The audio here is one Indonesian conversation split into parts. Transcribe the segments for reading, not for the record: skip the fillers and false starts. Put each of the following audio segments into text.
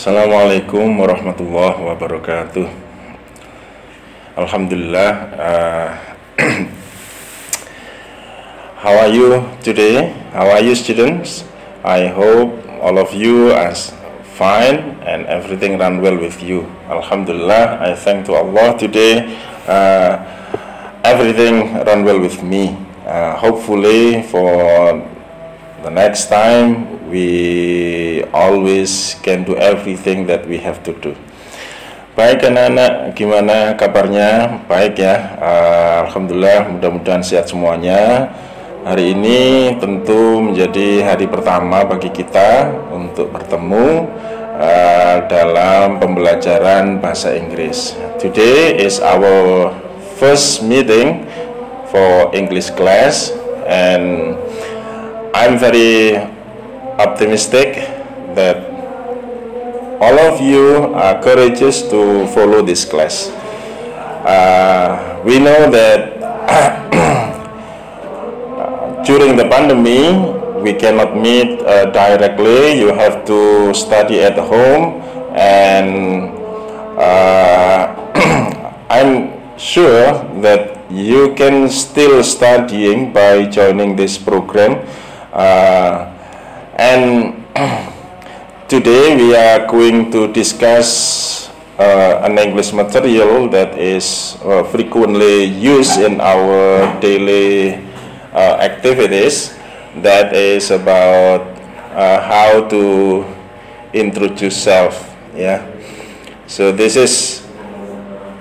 Assalamualaikum warahmatullahi wabarakatuh. Alhamdulillah. How are you today? How are you, students? I hope all of you are fine and everything run well with you. Alhamdulillah. I thank to Allah today. Everything run well with me. Hopefully for the next time we always can do everything that we have to do. Baik anak-anak, gimana kabarnya? Baik ya, Alhamdulillah, mudah-mudahan sehat semuanya. Hari ini tentu menjadi hari pertama bagi kita untuk bertemu dalam pembelajaran bahasa Inggris. Today is our first meeting for English class, and I'm very optimistic that all of you are courageous to follow this class. We know that during the pandemic we cannot meet directly. You have to study at home, and I'm sure that you can still studying by joining this program. And today we are going to discuss an English material that is frequently used in our daily activities. That is about how to introduce self. Yeah. So this is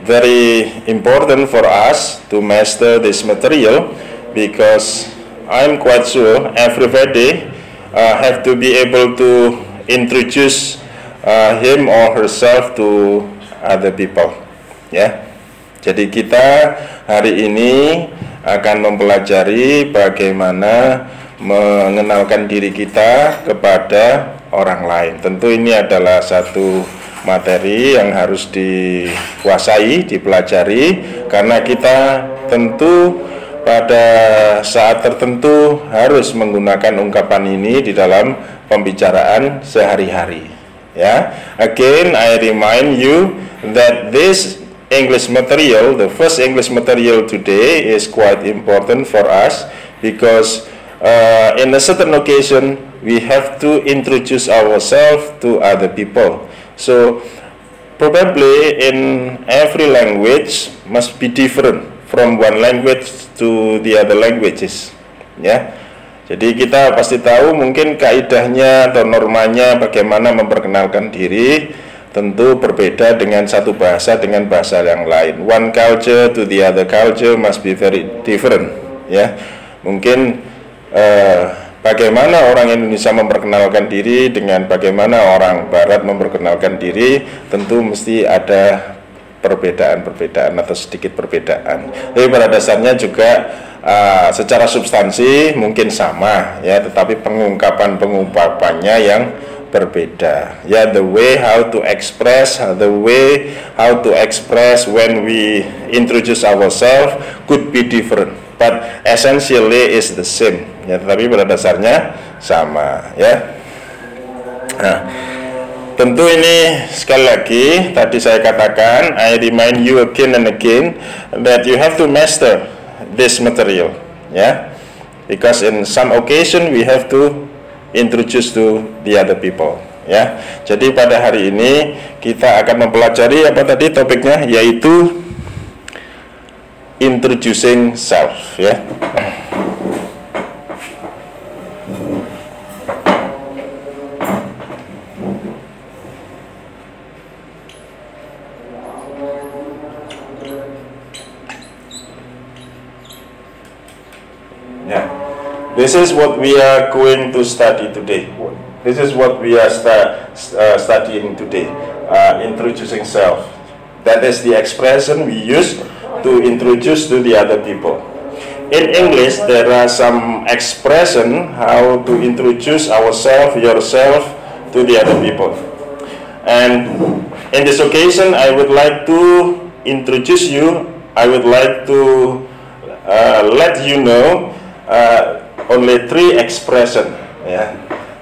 very important for us to master this material, because I'm quite sure everybody have to be able to introduce him or herself to other people. Ya, jadi kita hari ini akan mempelajari bagaimana mengenalkan diri kita kepada orang lain. Tentu ini adalah satu materi yang harus dikuasai, dipelajari, karena kita tentu pada saat tertentu harus menggunakan ungkapan ini di dalam pembicaraan sehari-hari. Ya, again I remind you that this English material, the first English material today, is quite important for us, because in a certain occasion we have to introduce ourselves to other people. So probably in every language must be different from one language to the other languages. Ya, jadi kita pasti tahu mungkin kaidahnya atau normanya bagaimana memperkenalkan diri tentu berbeda dengan satu bahasa dengan bahasa yang lain. One culture to the other culture must be very different. Ya, mungkin bagaimana orang Indonesia memperkenalkan diri dengan bagaimana orang Barat memperkenalkan diri tentu mesti ada perbedaan-perbedaan atau sedikit perbedaan. Tapi pada dasarnya juga secara substansi mungkin sama ya, tetapi pengungkapannya yang berbeda. Ya, the way how to express when we introduce ourselves could be different, but essentially is the same. Ya, tetapi pada dasarnya sama ya. Nah, tentu ini sekali lagi tadi saya katakan, I remind you again and again that you have to master this material, ya, because in some occasion we have to introduce to the other people, ya. Jadi pada hari ini kita akan mempelajari apa tadi topiknya, yaitu introducing self, ya. This is what we are going to study today. This is what we are studying today. Introducing self. That is the expression we use to introduce to the other people. In English, there are some expression how to introduce ourselves, yourself, to the other people. And in this occasion, I would like to introduce you. I would like to let you know only three expression. Yeah.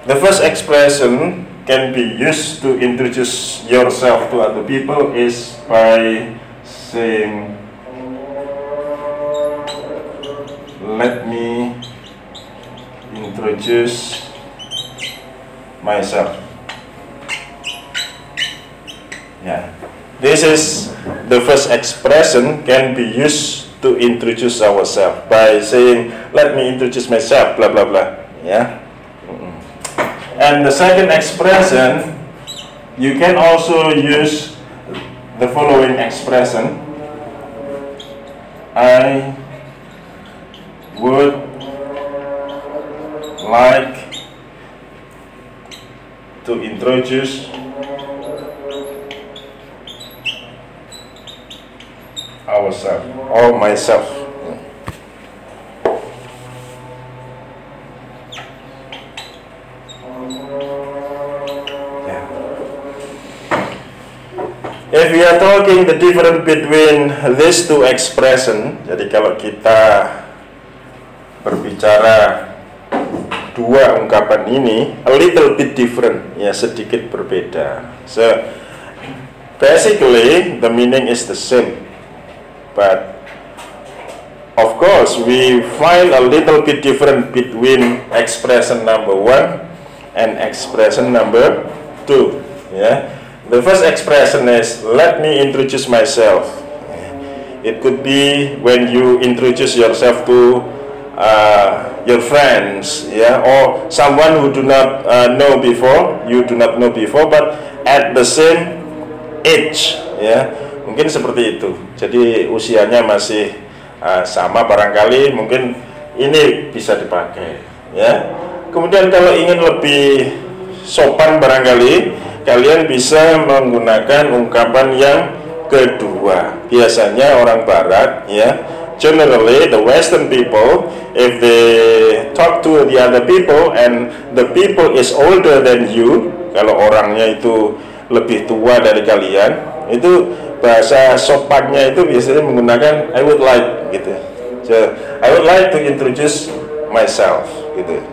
The first expression can be used to introduce yourself to other people is by saying, let me introduce myself. Yeah, this is the first expression can be used to introduce ourselves by saying, let me introduce myself, blah blah blah. Yeah. And the second expression, you can also use the following expression: I would like to introduce ourselves or myself. Yeah. If we are talking the difference between these two expression, jadi kalau kita berbicara dua ungkapan ini, a little bit different, ya sedikit berbeda. So basically the meaning is the same, but of course we find a little bit different between expression number 1 and expression number 2. Yeah, the first expression is let me introduce myself. It could be when you introduce yourself to your friends, yeah, or someone who do not know before, you do not know before, but at the same age, ya, mungkin seperti itu. Jadi usianya masih sama barangkali, mungkin ini bisa dipakai, ya. Kemudian kalau ingin lebih sopan barangkali, kalian bisa menggunakan ungkapan yang kedua. Biasanya orang Barat, ya. Generally, the Western people, if they talk to the other people and the people is older than you, kalau orangnya itu lebih tua dari kalian, itu bahasa sopannya itu biasanya menggunakan I would like, gitu. So, I would like to introduce myself, gitu.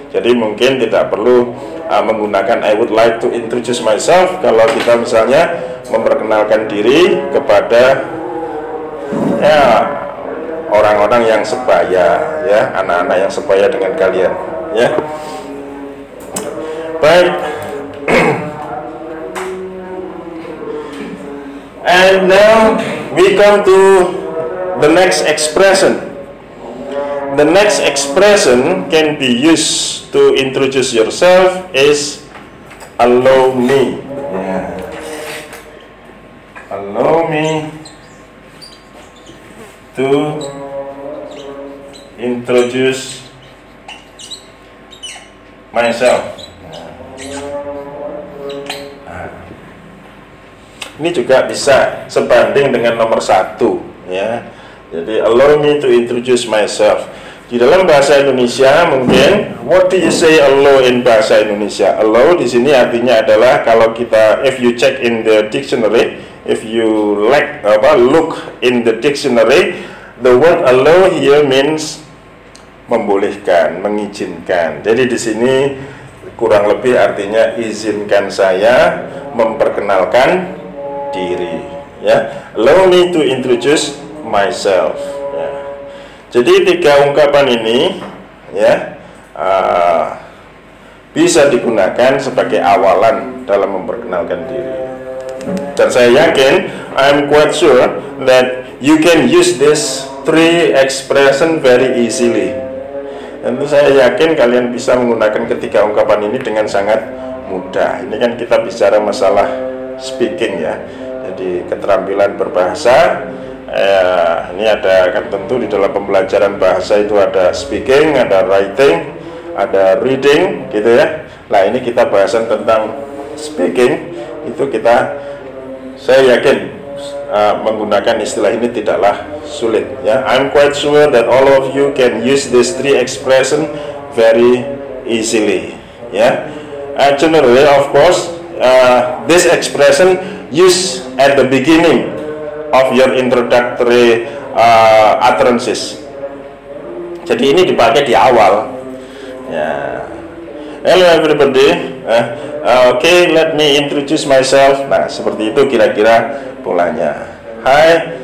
Jadi mungkin tidak perlu menggunakan I would like to introduce myself kalau kita misalnya memperkenalkan diri kepada ya orang-orang yang sebaya, ya, anak-anak yang sebaya dengan kalian, ya. Baik. And now we come to the next expression. The next expression can be used to introduce yourself is allow me. Yeah. Allow me to introduce myself. Ini juga bisa sebanding dengan nomor 1, ya. Jadi allow me to introduce myself. Di dalam bahasa Indonesia mungkin what do you say allow in bahasa Indonesia? Allow di sini artinya adalah kalau kita if you check in the dictionary, if you look in the dictionary, the word allow here means membolehkan, mengizinkan. Jadi di sini kurang lebih artinya izinkan saya memperkenalkan diri, ya. Allow me to introduce myself, ya. Jadi 3 ungkapan ini, ya, bisa digunakan sebagai awalan dalam memperkenalkan diri. Dan saya yakin, I'm quite sure that you can use this 3 expression very easily. Tentu saya yakin kalian bisa menggunakan ketiga ungkapan ini dengan sangat mudah. Ini kan kita bicara masalah speaking, ya. Jadi keterampilan berbahasa. Ini ada kan tentu di dalam pembelajaran bahasa itu ada speaking, ada writing, ada reading, gitu ya. Nah, ini kita bahasan tentang speaking. Itu saya yakin menggunakan istilah ini tidaklah sulit, ya. I'm quite sure that all of you can use these 3 expression very easily, ya. Generally, of course, this expression used at the beginning of your introductory utterances. Jadi ini dipakai di awal, ya. Hello everybody, Okay, let me introduce myself. Nah, seperti itu kira-kira polanya. Hi,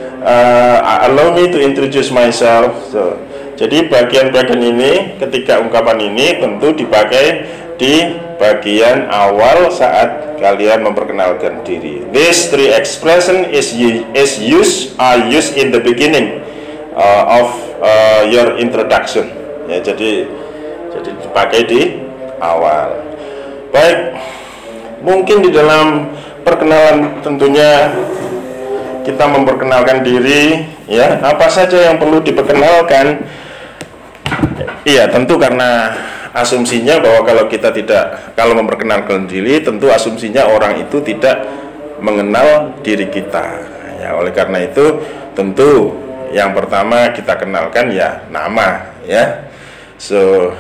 allow me to introduce myself. So, jadi bagian-bagian ini, ketika ungkapan ini tentu dipakai di bagian awal saat kalian memperkenalkan diri. These three expression are used in the beginning of your introduction. Ya, jadi dipakai di awal. Baik, mungkin di dalam perkenalan tentunya kita memperkenalkan diri, ya. Apa saja yang perlu diperkenalkan? Iya, tentu karena asumsinya bahwa kalau memperkenalkan diri, tentu asumsinya orang itu tidak mengenal diri kita. Ya, oleh karena itu, tentu yang pertama kita kenalkan ya nama, ya. So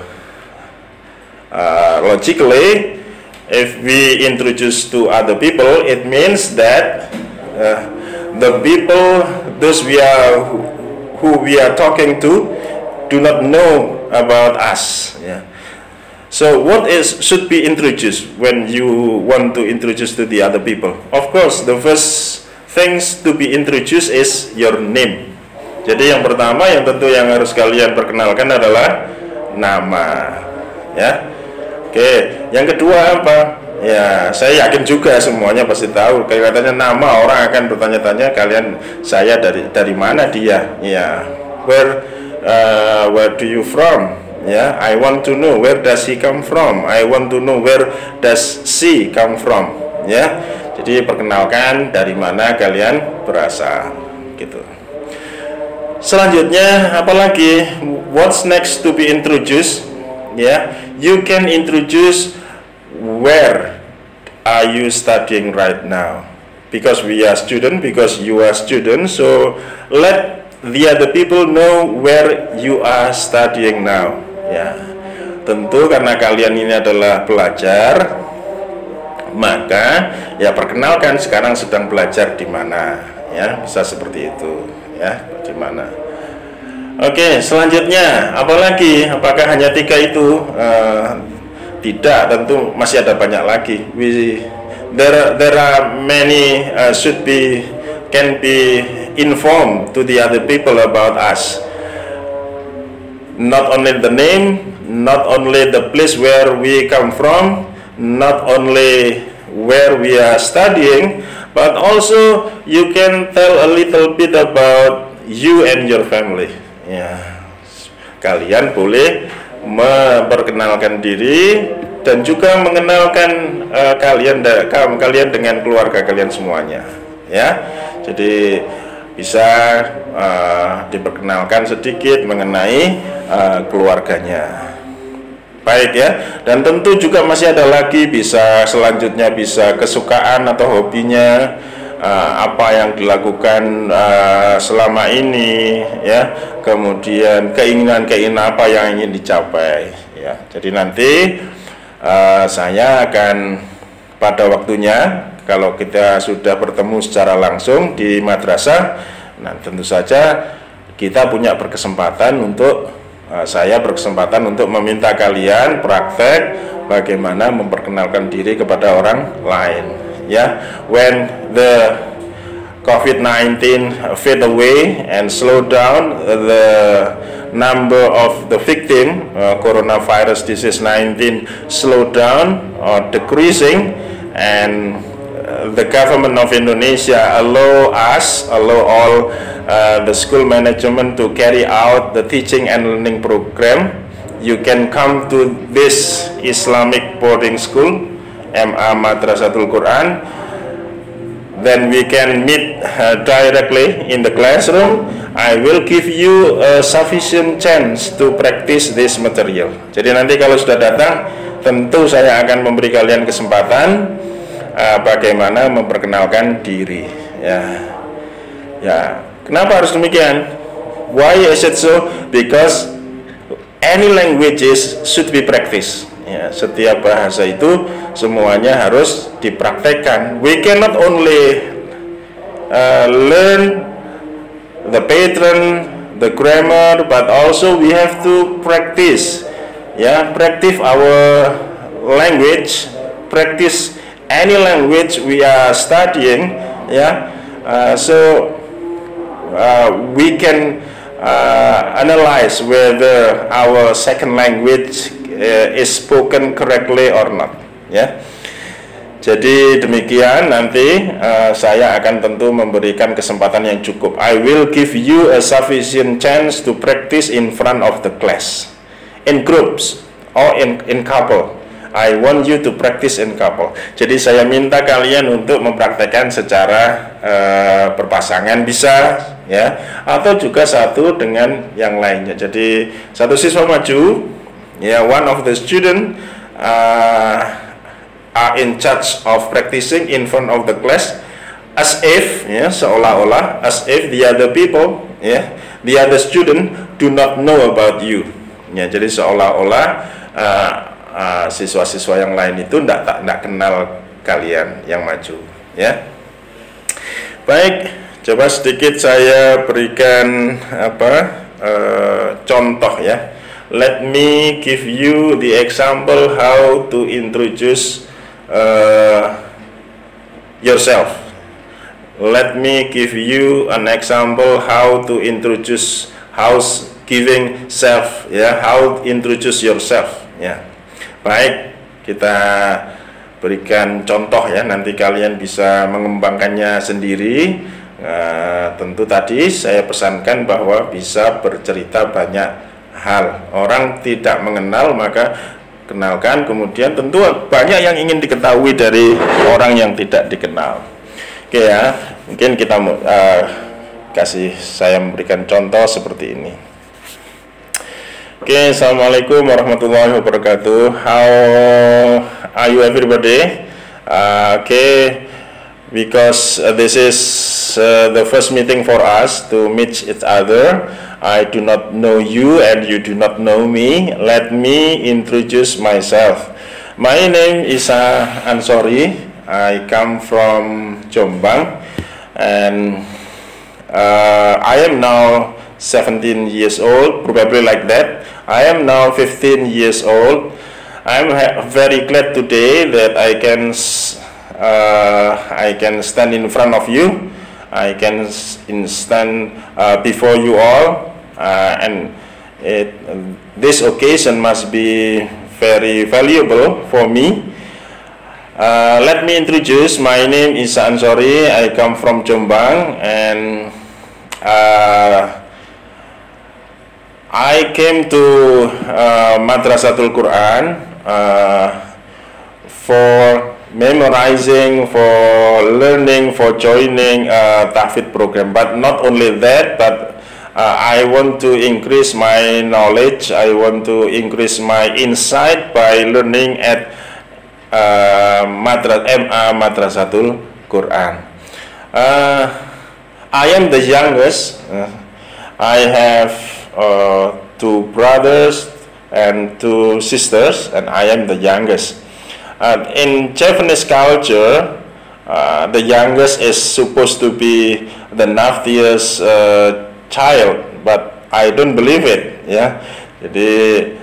logically, if we introduce to other people, it means that the people who we are talking to do not know about us. Yeah. So what should be introduced when you want to introduce to the other people? Of course, the first things to be introduced is your name. Jadi yang pertama yang tentu yang harus kalian perkenalkan adalah nama, ya. Oke, yang kedua apa? Ya, saya yakin juga semuanya pasti tahu. Kayak katanya nama, orang akan bertanya-tanya saya dari mana dia? Ya, where do you from? Ya, I want to know where does he come from? I want to know where does she come from? Ya, jadi perkenalkan dari mana kalian berasal, gitu. Selanjutnya apalagi? What's next to be introduced? Ya, you can introduce where are you studying right now, because we are student, because you are student, so let the other people know where you are studying now. Ya, tentu karena kalian ini adalah pelajar, maka ya perkenalkan sekarang sedang belajar di mana, ya, bisa seperti itu, ya, di mana. Oke, selanjutnya apalagi? Apakah hanya 3 itu? Tidak, tentu masih ada banyak lagi. There are many can be informed to the other people about us. Not only the name, not only the place where we come from, not only where we are studying, but also you can tell a little bit about you and your family. Ya, kalian boleh memperkenalkan diri dan juga mengenalkan kalian dengan keluarga kalian semuanya, ya. Jadi bisa diperkenalkan sedikit mengenai keluarganya. Baik, ya. Dan tentu juga masih ada lagi, selanjutnya bisa kesukaan atau hobinya, apa yang dilakukan selama ini, ya. Kemudian keinginan apa yang ingin dicapai, ya. Jadi nanti saya akan pada waktunya, kalau kita sudah bertemu secara langsung di madrasah, nah tentu saja kita punya saya berkesempatan untuk meminta kalian praktek bagaimana memperkenalkan diri kepada orang lain, ya. When the COVID-19 fade away and slow down, the number of the victim coronavirus disease 19 slow down or decreasing, and the government of Indonesia allow all the school management to carry out the teaching and learning program. You can come to this Islamic boarding school, MA Madrasatul Quran. Then we can meet directly in the classroom. I will give you a sufficient chance to practice this material. Jadi nanti kalau sudah datang, tentu saya akan memberi kalian kesempatan bagaimana memperkenalkan diri, ya. Ya, kenapa harus demikian? Why is it so? Because any languages should be practiced. Ya, setiap bahasa itu semuanya harus dipraktekkan. We cannot only learn the pattern, the grammar, but also we have to practice. Ya, practice our language, practice any language we are studying, yeah. So we can analyze whether our second language is spoken correctly or not, ya. Jadi demikian, nanti saya akan tentu memberikan kesempatan yang cukup. I will give you a sufficient chance to practice in front of the class, in groups or in couple. I want you to practice in couple. Jadi saya minta kalian untuk mempraktekkan secara berpasangan bisa, ya, atau juga satu dengan yang lainnya. Jadi satu siswa maju, ya, one of the student are in charge of practicing in front of the class, as if, ya, seolah-olah, as if the other people, ya, the other student do not know about you, ya. Jadi seolah-olah siswa-siswa yang lain itu tidak kenal kalian yang maju, ya. Baik, coba sedikit saya berikan contoh, ya. Let me give you the example how to introduce yourself. Let me give you an example how to introduce giving self, ya, how introduce yourself, ya. Baik, kita berikan contoh, ya, nanti kalian bisa mengembangkannya sendiri. Tentu tadi saya pesankan bahwa bisa bercerita banyak hal. Orang tidak mengenal, maka kenalkan, kemudian tentu banyak yang ingin diketahui dari orang yang tidak dikenal. Oke, ya, mungkin kita saya memberikan contoh seperti ini. Oke, assalamualaikum warahmatullahi wabarakatuh. How are you everybody? Okay, because this is the first meeting for us to meet each other. I do not know you and you do not know me. Let me introduce myself. My name is Ansori. I come from Jombang, and I am now 17 years old, probably like that. I am now 15 years old. I'm very glad today that I can stand in front of you. I can stand before you all, and this occasion must be very valuable for me. Let me introduce. My name is Ansori. I come from Jombang, and I came to Madrasatul Quran for memorizing, for learning, for joining tahfidz program. But not only that, but I want to increase my knowledge. I want to increase my insight by learning at Madrasatul Quran. I am the youngest. I have two brothers and two sisters, and I am the youngest. In Japanese culture, the youngest is supposed to be the nastiest child, but I don't believe it. Yeah, jadi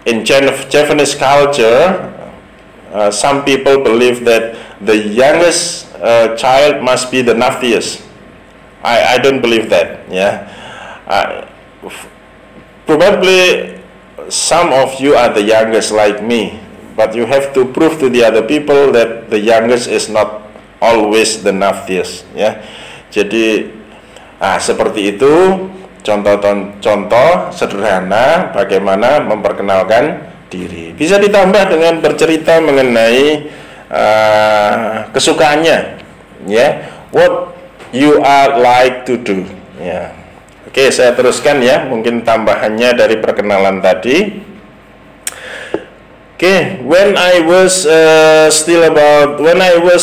in Japanese culture, some people believe that the youngest child must be the nastiest. I don't believe that. Yeah. Probably some of you are the youngest like me, but you have to prove to the other people that the youngest is not always the nastiest, ya. Jadi seperti itu contoh sederhana bagaimana memperkenalkan diri. Bisa ditambah dengan bercerita mengenai kesukaannya, ya. What you are like to do, ya. Oke, saya teruskan, ya, mungkin tambahannya dari perkenalan tadi. Oke, when I was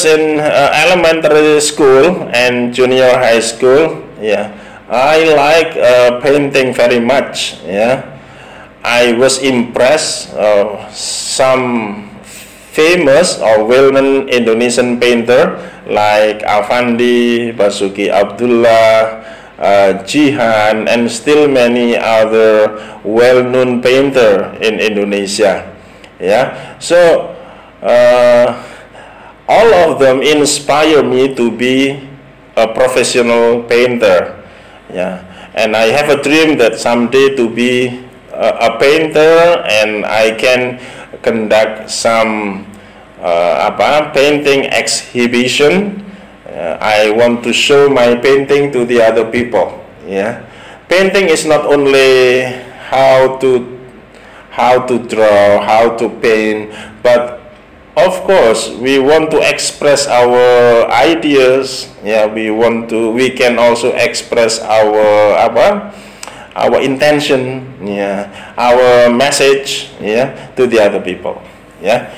in elementary school and junior high school, yeah, I like painting very much, yeah. I was impressed some famous or well-known Indonesian painter like Avandi, Basuki Abdullah, Jihan, and still many other well-known painter in Indonesia. Yeah, so all of them inspire me to be a professional painter. Yeah, and I have a dream that someday to be a painter, and I can conduct some painting exhibition. I want to show my painting to the other people. Yeah, painting is not only how to draw, how to paint, but of course we want to express our ideas. Yeah, we can also express our intention, yeah, our message, yeah, to the other people. Yeah,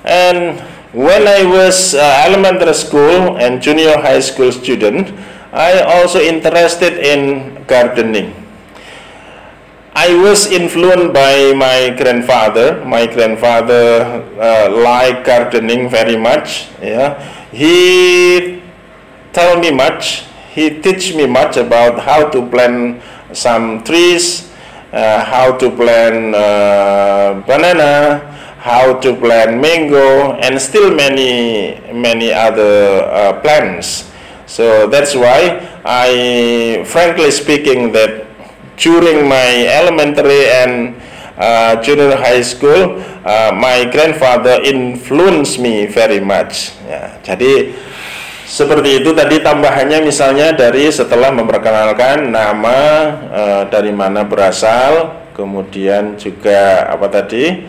and when I was elementary school and junior high school student, I also interested in gardening. I was influenced by my grandfather. My grandfather liked gardening very much. Yeah, he told me much. He teach me much about how to plant some trees, how to plant banana, how to plant mango, and still many other plants. So that's why I, frankly speaking, that during my elementary and junior high school, my grandfather influenced me very much. Ya, jadi seperti itu tadi tambahannya, misalnya dari setelah memperkenalkan nama, dari mana berasal, kemudian juga apa tadi,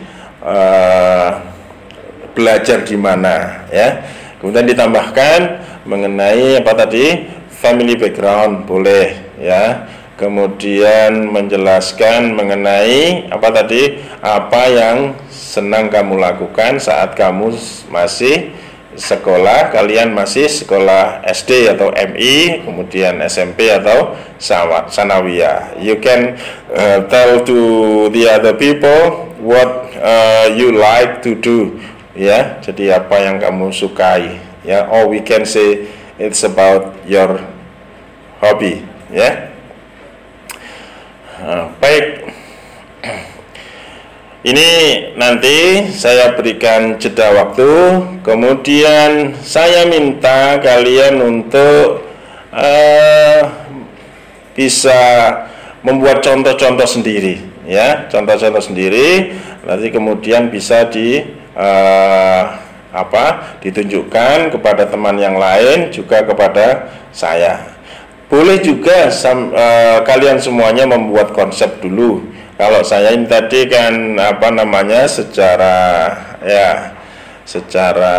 belajar di mana, ya. Kemudian ditambahkan mengenai apa tadi, family background, boleh, ya. Kemudian menjelaskan mengenai apa tadi, apa yang senang kamu lakukan saat kamu masih sekolah, kalian masih sekolah SD atau MI, kemudian SMP atau sanawiyah. You can tell to the other people what you like to do, ya. Jadi apa yang kamu sukai, ya. Or we can say it's about your hobby, ya. Baik, ini nanti saya berikan jeda waktu, kemudian saya minta kalian untuk bisa membuat contoh-contoh sendiri, ya, contoh-contoh sendiri, nanti kemudian bisa ditunjukkan kepada teman yang lain, juga kepada saya. Boleh juga kalian semuanya membuat konsep dulu. Kalau saya ini tadi kan secara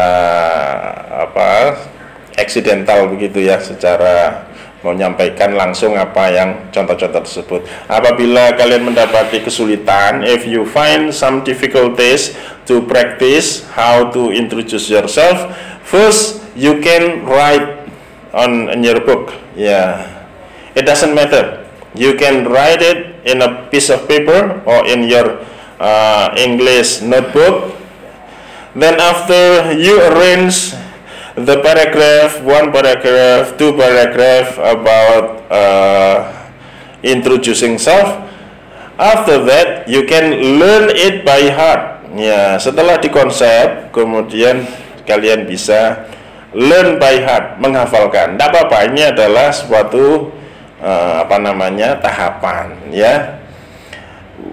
accidental begitu, ya, secara menyampaikan langsung apa yang contoh-contoh tersebut. Apabila kalian mendapati kesulitan, if you find some difficulties to practice how to introduce yourself, first you can write in your book. Yeah, it doesn't matter. You can write it in a piece of paper or in your English notebook. Then after you arrange the paragraph, one paragraph, two paragraph about introducing self. After that you can learn it by heart. Ya, setelah dikonsep, kemudian kalian bisa learn by heart, menghafalkan. Tidak apa-apa, ini adalah suatu tahapan, ya.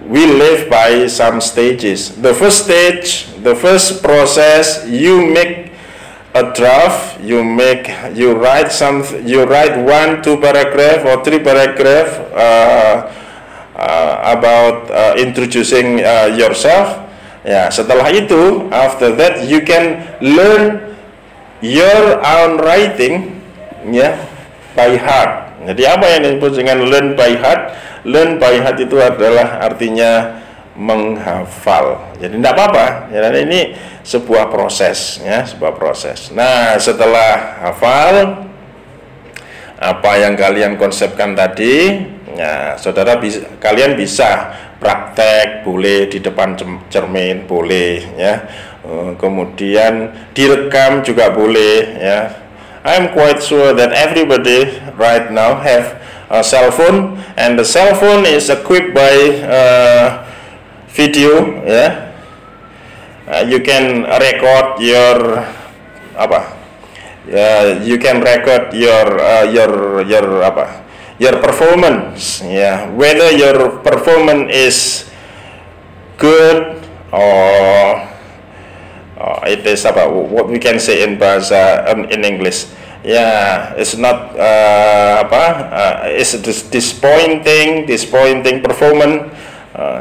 We live by some stages. The first stage, the first process, you make a draft, you write one, two paragraph or three paragraph about introducing yourself. Ya, setelah itu, after that you can learn your own writing, ya, by heart. Jadi apa yang disebut dengan learn by heart? Learn by heart itu adalah artinya menghafal. Jadi tidak apa-apa, ya, ini sebuah proses, ya, sebuah proses. Nah, setelah hafal apa yang kalian konsepkan tadi, ya, kalian bisa praktek, boleh di depan cermin, boleh, ya. Kemudian direkam juga boleh, ya. I'm quite sure that everybody right now have a cell phone, and the cell phone is equipped by video, ya. you can record your apa? You can record your apa? Your performance. Whether your performance is good or it is apa? What we can say in bahasa in English. It's not it's disappointing performance.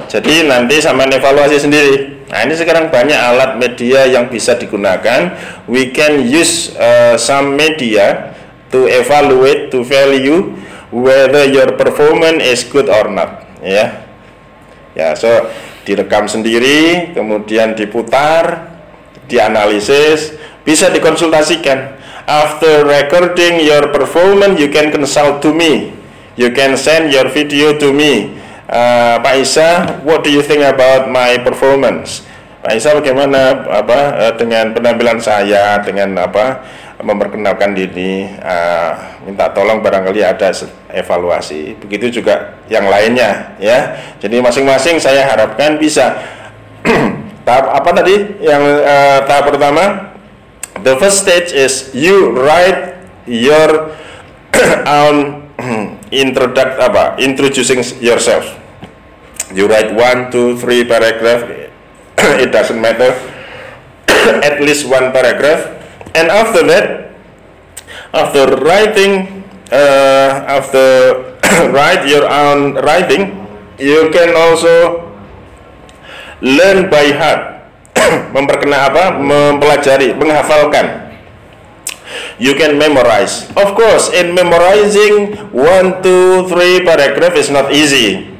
Jadi nanti sama evaluasi sendiri. Nah, ini sekarang banyak alat media yang bisa digunakan. We can use some media to evaluate, to value whether your performance is good or not. So direkam sendiri, kemudian diputar, dianalisis, bisa dikonsultasikan. After recording your performance, you can consult to me. You can send your video to me. Pak Isa, what do you think about my performance? Pak Isa, bagaimana dengan penampilan saya, dengan memperkenalkan diri, minta tolong barangkali ada evaluasi. Begitu juga yang lainnya, ya. Jadi masing-masing saya harapkan bisa. Tahap apa tadi? Yang tahap pertama, the first stage is you write your own introducing yourself. You write 1, 2, 3 paragraph. It doesn't matter. At least one paragraph. And after that, after write your own writing, you can also learn by heart. Mempelajari, menghafalkan. You can memorize. Of course, in memorizing 1, 2, 3 paragraph is not easy.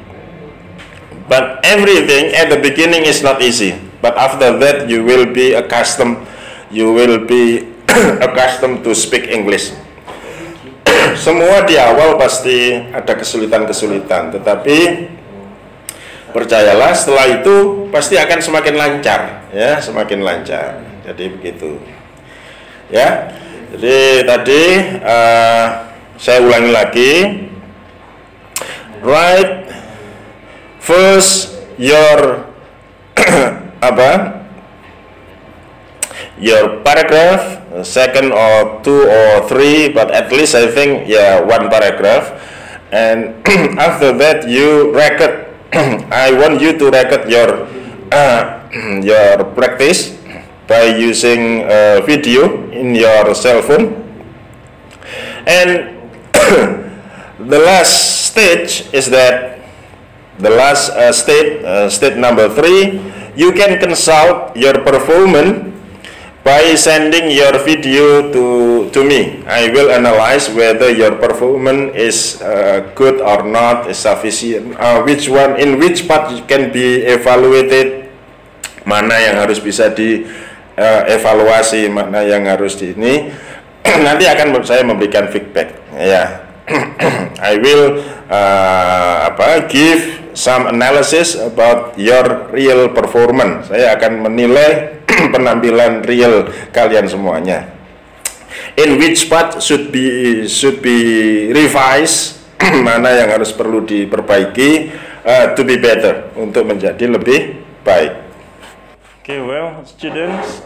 But everything at the beginning is not easy. But after that, you will be accustomed. You will be accustomed to speak English. Semua di awal pasti ada kesulitan-kesulitan, tetapi percayalah setelah itu pasti akan semakin lancar, ya, semakin lancar. Jadi begitu, ya. Jadi tadi saya ulangi lagi. Write first your your paragraph, second or 2 or 3, but at least I think one paragraph. And after that you record. I want you to record your practice by using video in your cell phone. And the last stage is that state number 3, you can consult your performance by sending your video to me. I will analyze whether your performance is good or not, is sufficient, in which part can be evaluated, mana yang harus bisa dievaluasi, mana yang harus ini. Nanti akan saya memberikan feedback, ya. I will give some analysis about your real performance. Saya akan menilai penampilan real kalian semuanya. In which part should be revised, mana yang harus perlu diperbaiki, to be better, untuk menjadi lebih baik. Okay, well, students,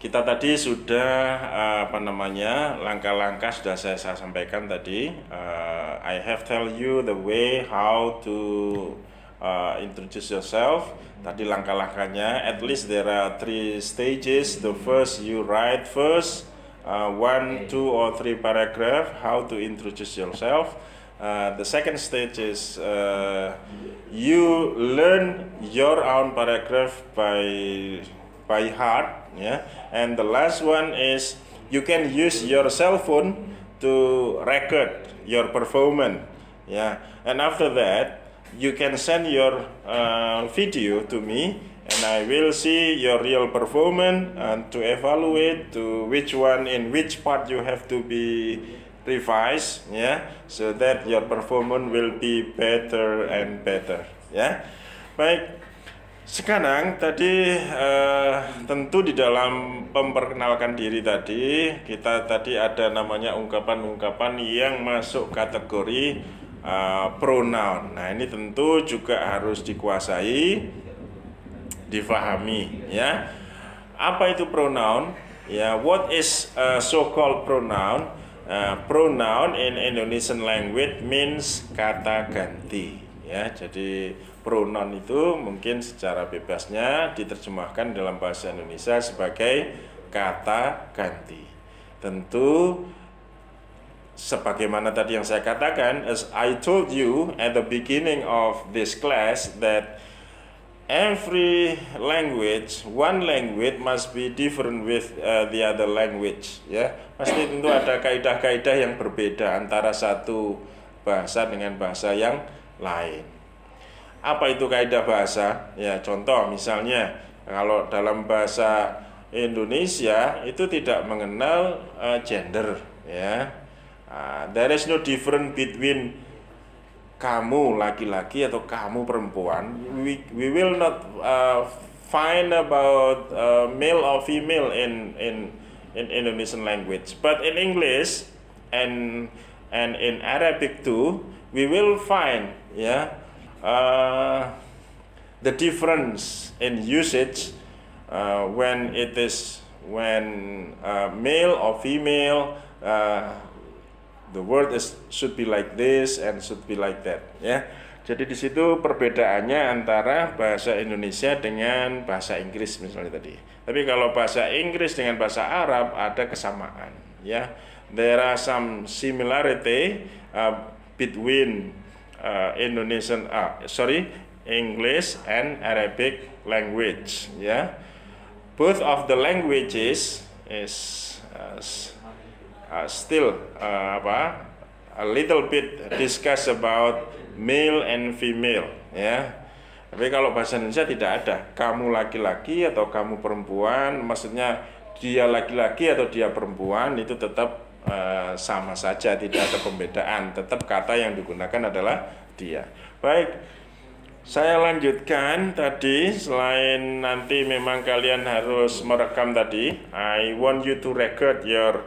kita tadi sudah langkah-langkah sudah saya sampaikan tadi. I have tell you the way how to introduce yourself. Tadi langkah-langkahnya. At least there are 3 stages. The first, you write first 1, 2 or 3 paragraph how to introduce yourself. The second stage is you learn your own paragraph by heart, yeah. And the last one is you can use your cell phone to record your performance, yeah. And after that you can send your video to me, and I will see your real performance and to evaluate to which one in which part you have to be revised, yeah, so that your performance will be better and better, ya. Baik. Sekarang tadi tentu di dalam memperkenalkan diri tadi kita tadi ada namanya ungkapan-ungkapan yang masuk kategori pronoun. Nah, ini tentu juga harus dikuasai. difahami, ya. Apa itu pronoun? Ya, what is so-called pronoun? Pronoun in Indonesian language means kata ganti, ya. Jadi pronoun itu mungkin secara bebasnya diterjemahkan dalam bahasa Indonesia sebagai kata ganti. Tentu sebagaimana tadi yang saya katakan, as I told you at the beginning of this class, that every language, one language must be different with the other language, ya. Pasti tentu ada kaidah-kaidah yang berbeda antara satu bahasa dengan bahasa yang lain. Apa itu kaidah bahasa? Ya, contoh misalnya kalau dalam bahasa Indonesia itu tidak mengenal gender, ya. There is no difference between kamu laki-laki atau kamu perempuan. We will not find about male or female in Indonesian language, but in English and in Arabic too, we will find, ya, the difference in usage. When male or female, the word should be like this and should be like that, ya. Jadi di situ perbedaannya antara bahasa Indonesia dengan bahasa Inggris misalnya tadi. Tapi kalau bahasa Inggris dengan bahasa Arab ada kesamaan, ya. There are some similarity between English and Arabic language, ya. Both of the languages is still a little bit discuss about male and female, ya. Tapi kalau bahasa Indonesia tidak ada kamu laki-laki atau kamu perempuan, maksudnya dia laki-laki atau dia perempuan itu tetap sama saja, tidak ada pembedaan, tetap kata yang digunakan adalah dia. Baik, saya lanjutkan tadi. Selain nanti memang kalian harus merekam tadi, I want you to record your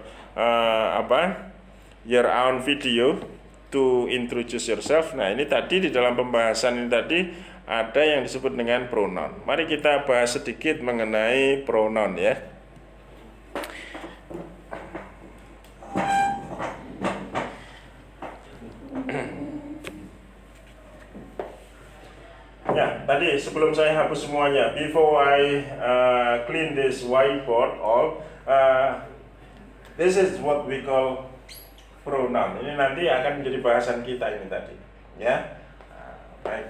your own video to introduce yourself. Nah, ini tadi di dalam pembahasan ini tadi ada yang disebut dengan pronoun. Mari kita bahas sedikit mengenai pronoun, ya. Ya, tadi sebelum saya hapus semuanya, before I clean this whiteboard all, this is what we call pronoun. Ini nanti akan menjadi bahasan kita ini tadi, ya. Baik,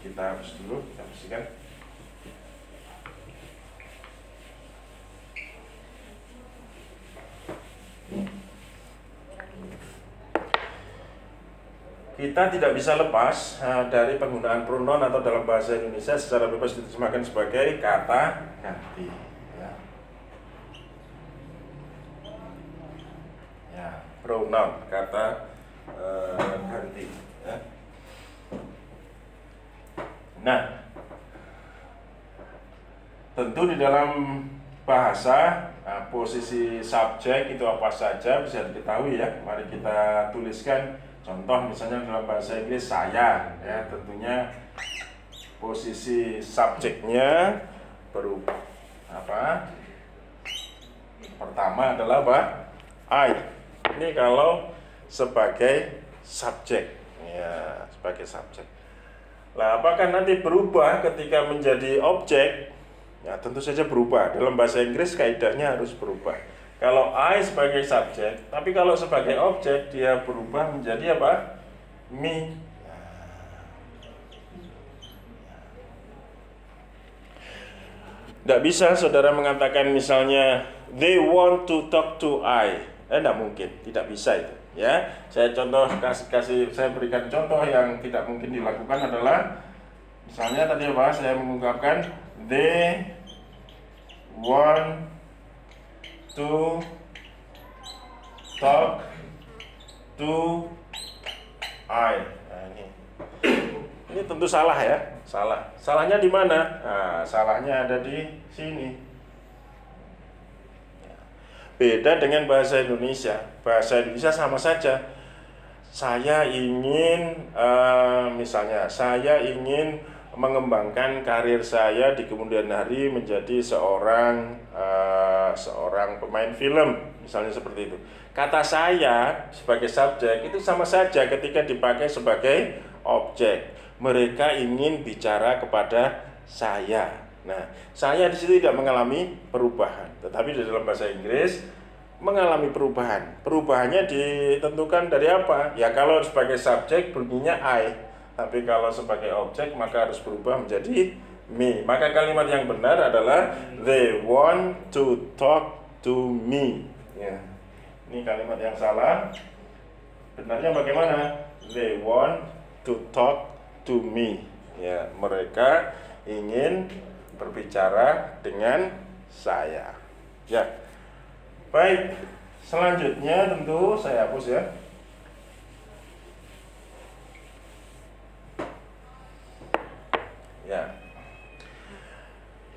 kita hapus dulu, kita bersihkan. Kita tidak bisa lepas dari penggunaan pronoun atau dalam bahasa Indonesia secara bebas diterjemahkan sebagai kata ganti, ya. Ya, pronoun, kata ganti, ya. Nah, tentu di dalam bahasa posisi subjek itu apa saja bisa diketahui, ya. Mari kita tuliskan. Contoh misalnya dalam bahasa Inggris saya, ya, tentunya posisi subjeknya berubah. Pertama adalah apa? I. Ini kalau sebagai subjek, ya, sebagai subjek. Nah, apakah nanti berubah ketika menjadi objek? Ya, tentu saja berubah. Dalam bahasa Inggris kaidahnya harus berubah. Kalau I sebagai subjek, tapi kalau sebagai objek dia berubah menjadi apa? Me. Tidak bisa saudara mengatakan misalnya they want to talk to I. Tidak mungkin, tidak bisa itu. Ya, saya berikan contoh yang tidak mungkin dilakukan adalah misalnya tadi apa? Saya mengungkapkan they want to talk to I. Nah, ini tentu salah, ya. Salahnya di mana? Nah, salahnya ada di sini. Beda dengan bahasa Indonesia. Bahasa Indonesia sama saja. Saya ingin misalnya saya ingin mengembangkan karir saya di kemudian hari menjadi seorang pemain film, misalnya seperti itu. Kata saya sebagai subjek itu sama saja ketika dipakai sebagai objek. Mereka ingin bicara kepada saya. Nah, saya di situ tidak mengalami perubahan, tetapi di dalam bahasa Inggris mengalami perubahan. Perubahannya ditentukan dari apa? Ya kalau sebagai subjek bunyinya I, tapi kalau sebagai objek maka harus berubah menjadi me. Maka kalimat yang benar adalah they want to talk to me. Ya. Ini kalimat yang salah. Benarnya bagaimana? They want to talk to me. Ya, mereka ingin berbicara dengan saya. Ya. Baik. Selanjutnya tentu saya hapus ya. Ya.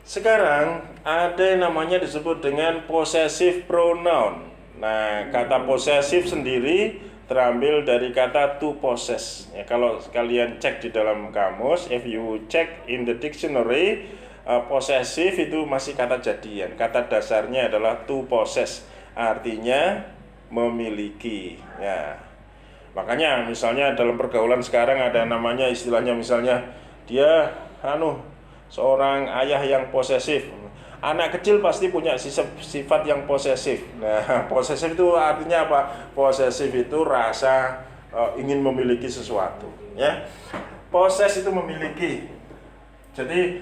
Sekarang ada yang namanya disebut dengan possessive pronoun. Nah, kata possessive sendiri terambil dari kata to possess. Ya, kalau kalian cek di dalam kamus, if you check in the dictionary, possessive itu masih kata jadian. Kata dasarnya adalah to possess, artinya memiliki. Ya. Makanya misalnya dalam pergaulan sekarang ada namanya istilahnya misalnya dia seorang ayah yang posesif. Anak kecil pasti punya sifat yang posesif. Nah, posesif itu artinya apa? Posesif itu rasa ingin memiliki sesuatu, ya. Poses itu memiliki. Jadi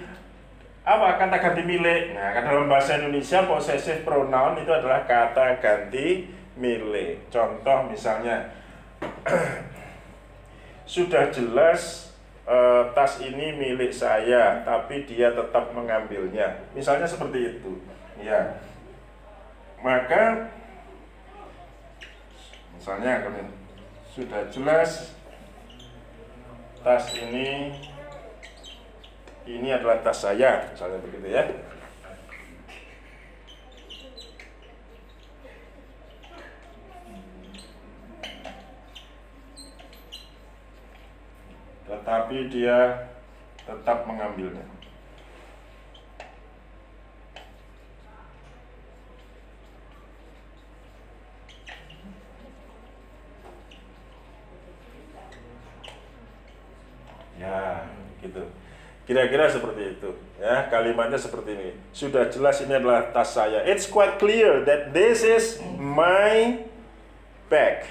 apa kata ganti milik? Nah, dalam bahasa Indonesia possessive pronoun itu adalah kata ganti milik. Contoh misalnya sudah jelas tas ini milik saya, tapi dia tetap mengambilnya. Misalnya seperti itu, ya. Maka, misalnya sudah jelas tas ini adalah tas saya, misalnya begitu ya. Tetapi dia tetap mengambilnya. Ya, gitu. Kira-kira seperti itu. Ya, kalimatnya seperti ini. Sudah jelas ini adalah tas saya. It's quite clear that this is my bag.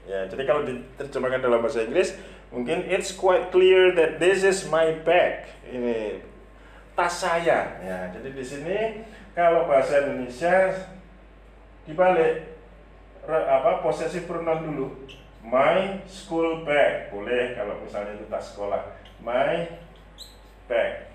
Ya, jadi kalau diterjemahkan dalam bahasa Inggris, mungkin it's quite clear that this is my bag. Ini tas saya. Ya, jadi di sini kalau bahasa Indonesia dibalik possessive pronoun dulu. My school bag. Boleh kalau misalnya itu tas sekolah. My bag.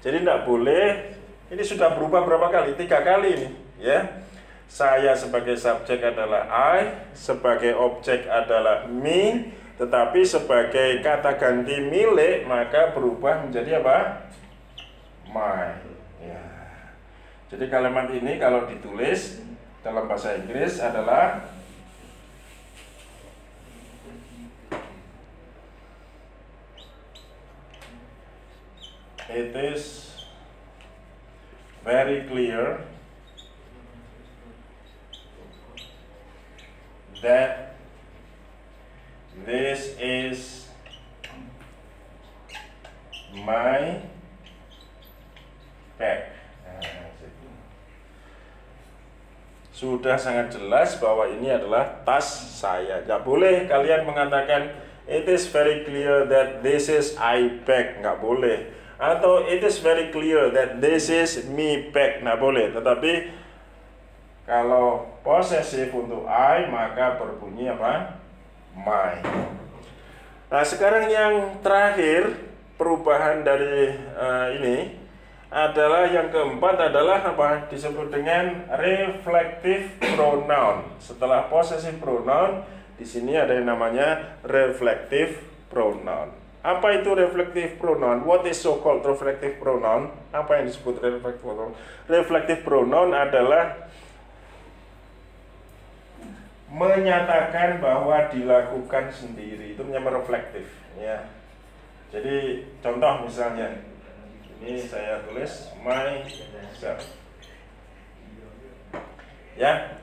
Jadi tidak boleh. Ini sudah berubah berapa kali? 3 kali ini, ya. Saya sebagai subjek adalah I, sebagai objek adalah me, tetapi sebagai kata ganti milik maka berubah menjadi apa? My. Ya. Jadi kalimat ini kalau ditulis dalam bahasa Inggris adalah it is very clear that this is my bag. Sudah sangat jelas bahwa ini adalah tas saya. Nggak boleh kalian mengatakan it is very clear that this is I bag. Nggak boleh. Atau it is very clear that this is me bag. Nggak boleh. Tetapi kalau posesif untuk I maka berbunyi apa? My. Nah, sekarang yang terakhir perubahan dari ini adalah yang keempat adalah apa? Disebut dengan reflective pronoun. Setelah possessive pronoun, di sini ada yang namanya reflective pronoun. Apa itu reflective pronoun? What is so called reflective pronoun? Apa yang disebut reflective pronoun? Reflective pronoun adalah menyatakan bahwa dilakukan sendiri, itu namanya reflektif, ya. Jadi contoh misalnya, ini saya tulis myself. Ya,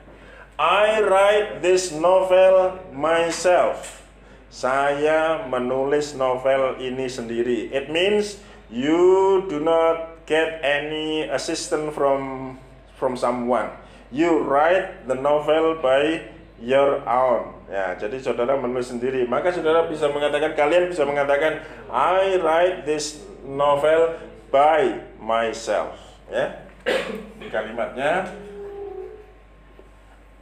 I write this novel myself. Saya menulis novel ini sendiri. It means you do not get any assistance from someone. You write the novel by your own. Ya, jadi saudara menulis sendiri. Maka saudara bisa mengatakan, kalian bisa mengatakan, I write this novel by myself. Ya, di kalimatnya,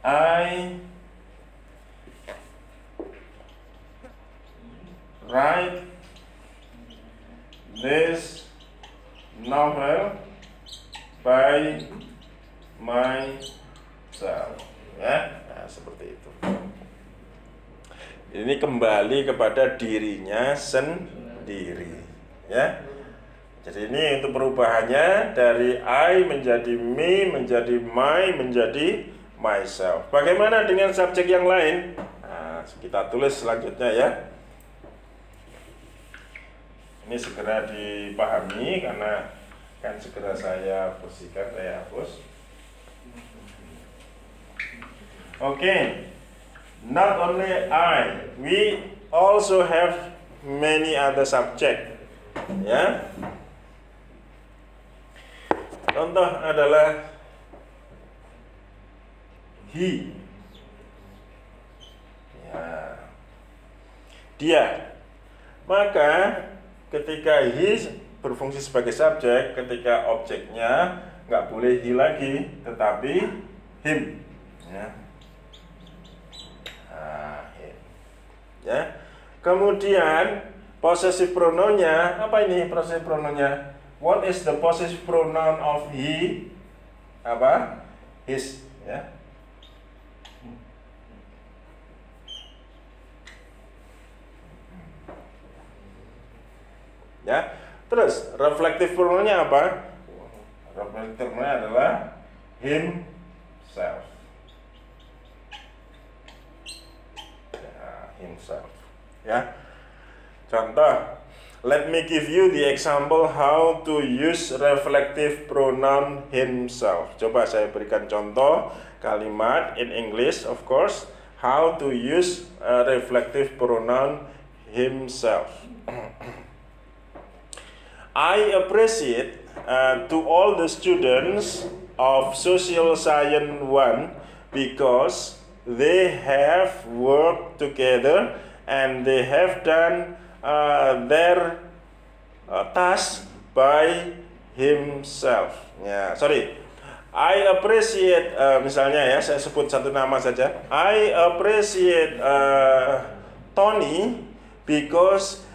I write this novel by myself. Ya, nah, seperti itu. Ini kembali kepada dirinya sendiri, ya. Jadi ini untuk perubahannya dari I menjadi me, menjadi my, menjadi myself. Bagaimana dengan subjek yang lain? Nah, kita tulis selanjutnya ya. Ini segera dipahami karena kan segera saya bersihkan, saya hapus. Okay. Not only I, we also have many other subject. Ya. Contoh adalah he. Ya. Dia. Maka ketika he berfungsi sebagai subjek, ketika objeknya nggak boleh he lagi, tetapi him. Ya. Ya. Kemudian possessive pronounnya, apa ini possessive pronounnya? What is the possessive pronoun of he? Apa? His, ya. Ya. Terus reflective pronounnya apa? Reflective pronounnya adalah himself. Himself. Ya. Contoh, let me give you the example how to use reflective pronoun himself. Coba saya berikan contoh kalimat in English, of course, how to use reflective pronoun himself. I appreciate to all the students of Social Science 1 because they have worked together and they have done their task by himself. Ya, sorry. I appreciate misalnya ya, saya sebut satu nama saja. I appreciate Tony because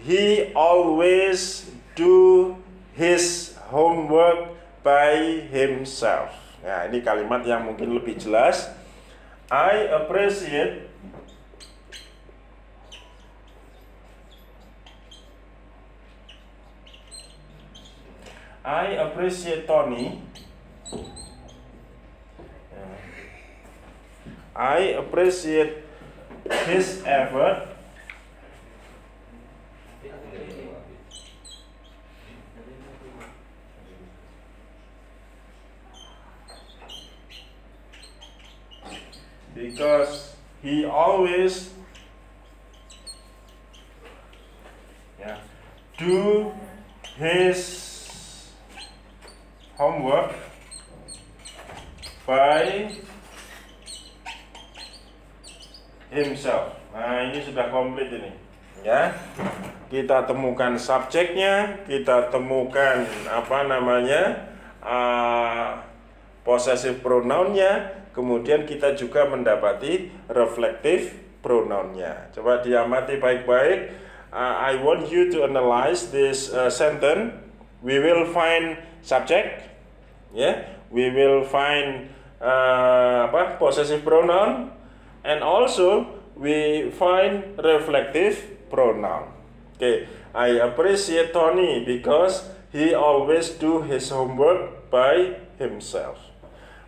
he always do his homework by himself. Nah, ini kalimat yang mungkin lebih jelas. I appreciate Tony. I appreciate his effort because he always do his homework by himself. Nah, ini sudah komplit ini, ya. Kita temukan subjeknya, kita temukan apa namanya possessive pronounnya, kemudian kita juga mendapati reflective pronounnya. Coba diamati baik-baik. I want you to analyze this sentence. We will find subject, yeah. We will find possessive pronoun, and also we find reflective pronoun. Okay, I appreciate Tony because he always do his homework by himself.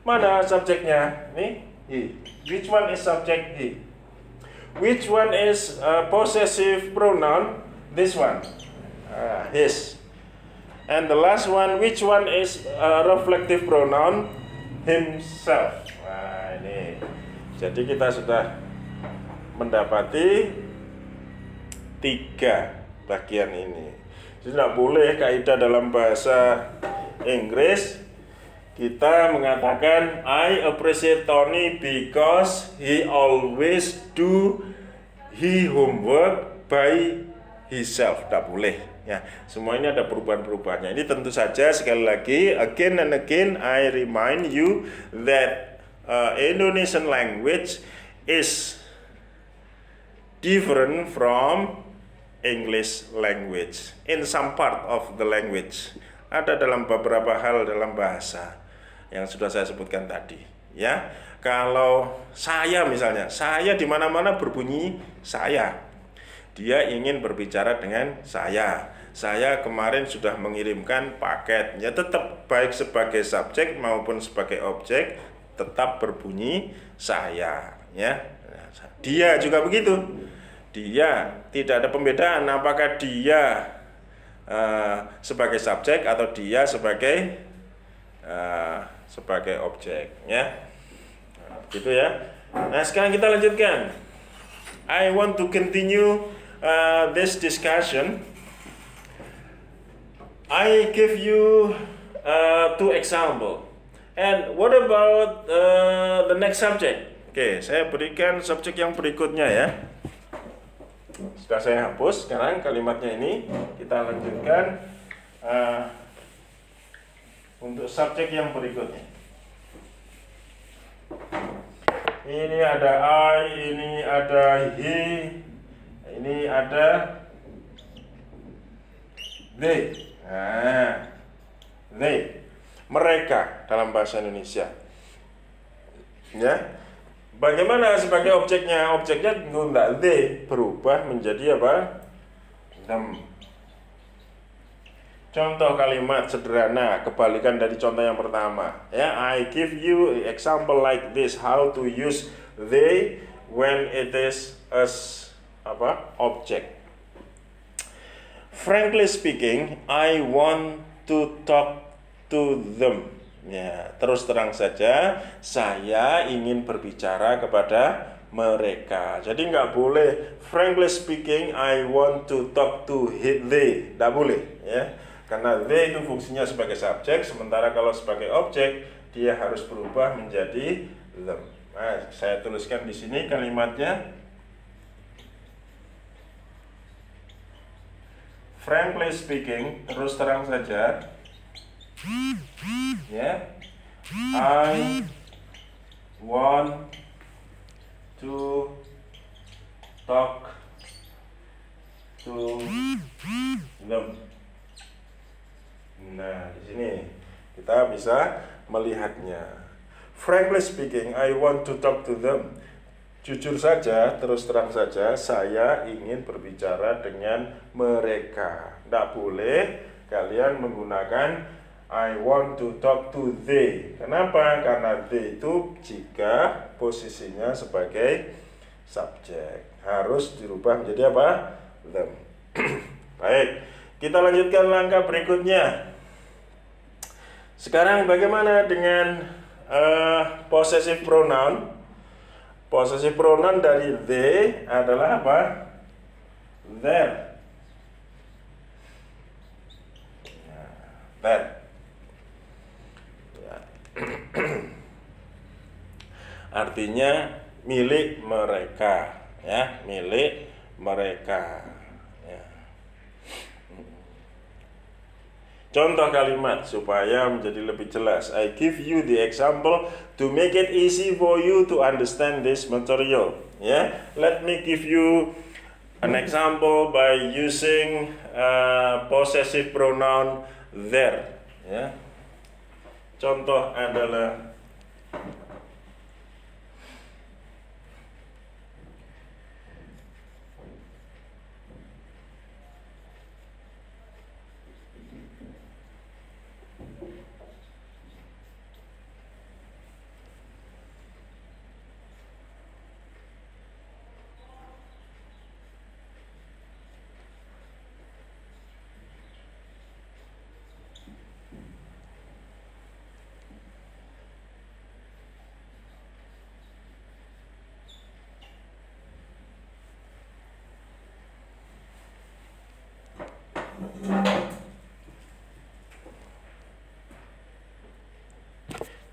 Mana subjeknya? Nih, he. Which one is subject he? Which one is possessive pronoun? This one, his. And the last one, which one is a reflective pronoun? Himself. Nah, ini. Jadi kita sudah mendapati 3 bagian ini. Jadi tidak boleh kaidah dalam bahasa Inggris kita mengatakan I appreciate Tony because he always do his homework by himself. Tidak boleh ya. Semua ini ada perubahan-perubahannya. Ini tentu saja sekali lagi again and again I remind you that Indonesian language is different from English language in some part of the language. Ada dalam beberapa hal dalam bahasa yang sudah saya sebutkan tadi ya. Kalau saya misalnya, saya di mana-mana berbunyi saya. Dia ingin berbicara dengan saya. Saya kemarin sudah mengirimkan paket. Ya tetap baik sebagai subjek maupun sebagai objek tetap berbunyi saya ya. Dia juga begitu. Dia tidak ada pembedaan apakah dia sebagai subjek atau dia sebagai objek ya. Gitu ya. Nah, sekarang kita lanjutkan. I want to continue this discussion. I give you 2 example. And what about the next subject? Oke, saya berikan subjek yang berikutnya ya. Sudah saya hapus, sekarang kalimatnya ini kita lanjutkan untuk subjek yang berikutnya. Ini ada I, ini ada he, ini ada they. Nah, they, mereka dalam bahasa Indonesia. Ya. Bagaimana sebagai objeknya? Objeknya tentu tidak they, berubah menjadi apa? Them. Contoh kalimat sederhana, kebalikan dari contoh yang pertama. Ya, I give you example like this, how to use they when it is as apa? Object. Frankly speaking, I want to talk to them. Ya, terus terang saja, saya ingin berbicara kepada mereka. Jadi nggak boleh, frankly speaking, I want to talk to they. Nggak boleh, ya. Karena they itu fungsinya sebagai subjek, sementara kalau sebagai objek, dia harus berubah menjadi them. Nah, saya tuliskan di sini kalimatnya. Frankly speaking, terus terang saja. Ya, I want to talk to them. Nah, di sini kita bisa melihatnya. Frankly speaking, I want to talk to them. Jujur saja, terus terang saja, saya ingin berbicara dengan mereka. Tidak boleh kalian menggunakan I want to talk to they. Kenapa? Karena they itu jika posisinya sebagai subjek harus dirubah menjadi apa? Them. Baik, kita lanjutkan langkah berikutnya. Sekarang bagaimana dengan possessive pronoun? Possessive pronoun dari they adalah apa? Their. That. Artinya milik mereka, ya, milik mereka. Ya. Contoh kalimat supaya menjadi lebih jelas. I give you the example to make it easy for you to understand this material. Ya, let me give you an example by using possessive pronoun their. Ya. Contoh adalah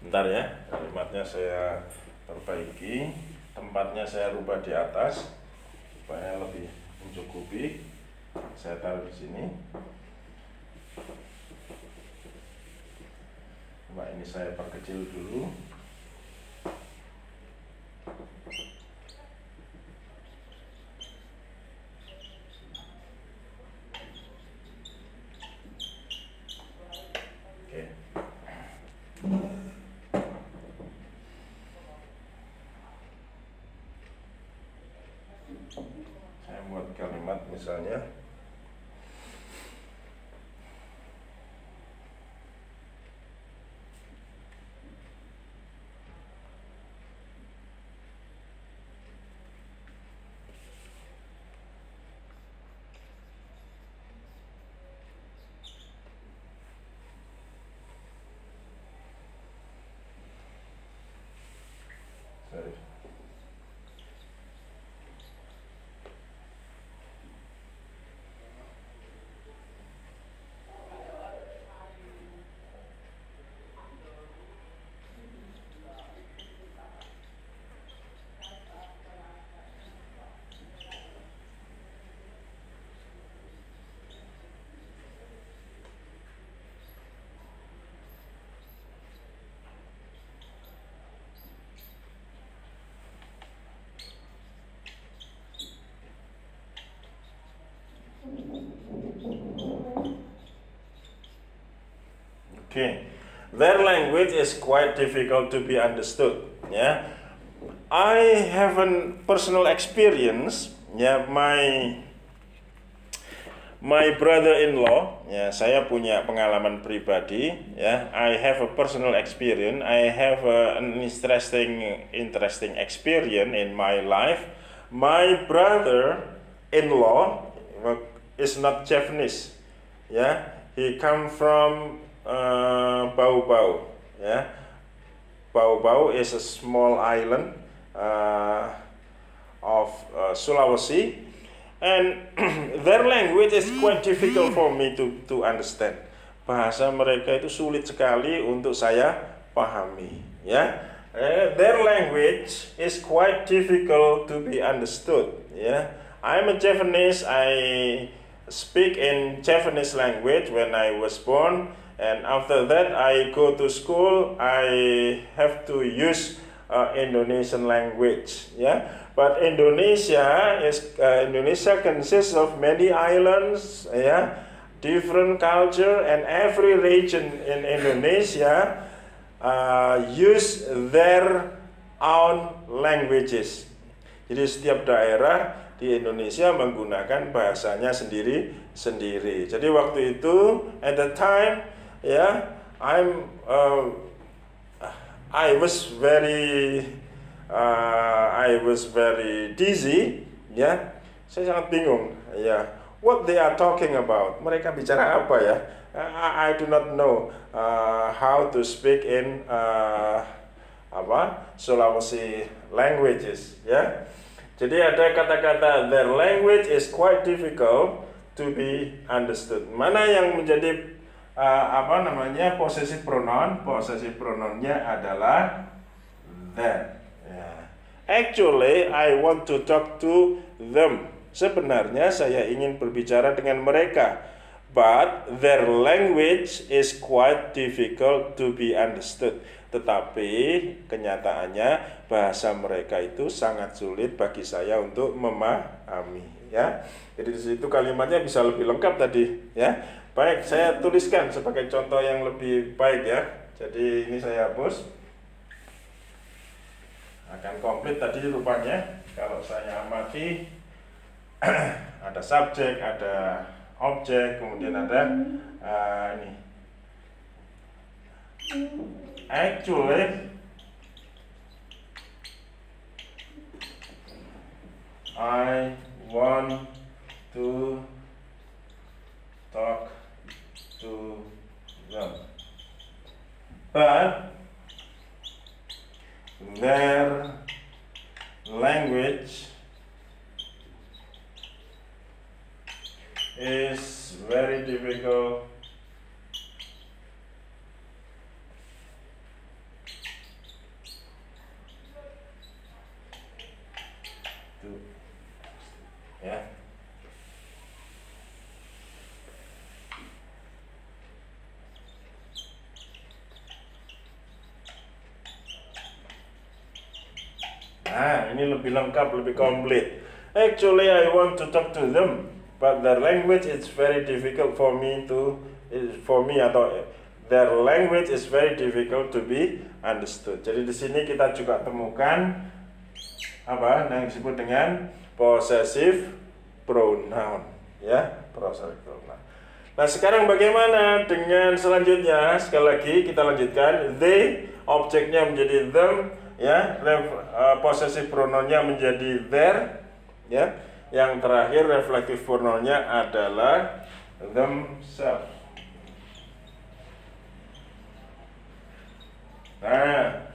Bentar ya, kalimatnya saya perbaiki, tempatnya saya rubah di atas supaya lebih mencukupi. Saya taruh di sini. Coba ini saya perkecil dulu. Saya buat kalimat misalnya sorry. Okay, their language is quite difficult to be understood. Yeah, I have a personal experience. Yeah, my brother-in-law. Ya, saya punya pengalaman pribadi. Ya, I have a personal experience. I have an interesting experience in my life. My brother-in-law is not Japanese. Ya, he come from Bau-Bau. Ya, Bau-Bau is a small island of Sulawesi, and their language is quite difficult for me to understand. Bahasa mereka itu sulit sekali untuk saya pahami. Ya, their language is quite difficult to be understood. Ya, I'm a Japanese. I speak in Japanese language when I was born. And after that, I go to school. I have to use Indonesian language. Yeah, but Indonesia consists of many islands. Yeah, different culture, and every region in Indonesia use their own languages. Jadi setiap daerah di Indonesia menggunakan bahasanya sendiri-sendiri. Jadi waktu itu, at the time, ya, I was very dizzy, ya. Saya sangat bingung, ya. What they are talking about? Mereka bicara apa ya? I do not know how to speak in Sulawesi languages, ya. Jadi ada kata-kata their language is quite difficult to be understood. Mana yang menjadi posesif pronoun? Posesif pronounnya adalah that. Yeah. Actually, I want to talk to them. Sebenarnya saya ingin berbicara dengan mereka, but their language is quite difficult to be understood. Tetapi kenyataannya bahasa mereka itu sangat sulit bagi saya untuk memahami. Ya, jadi di situ kalimatnya bisa lebih lengkap tadi. Ya, baik, saya tuliskan sebagai contoh yang lebih baik ya. Jadi ini saya hapus. Akan komplit tadi rupanya kalau saya amati. Ada subjek, ada objek, kemudian ada ini. Actually, I want to talk to them, but their language is very difficult Nah, ini lebih lengkap, lebih komplit. Actually, I want to talk to them, but their language is very difficult for me atau their language is very difficult to be understood. Jadi di sini kita juga temukan apa yang disebut dengan possessive pronoun, ya, possessive pronoun. Nah, sekarang bagaimana dengan selanjutnya? Sekali lagi kita lanjutkan. They, objeknya menjadi them, ya, possessive pronounnya menjadi their, ya. Yang terakhir reflective pronounnya adalah themselves. Nah,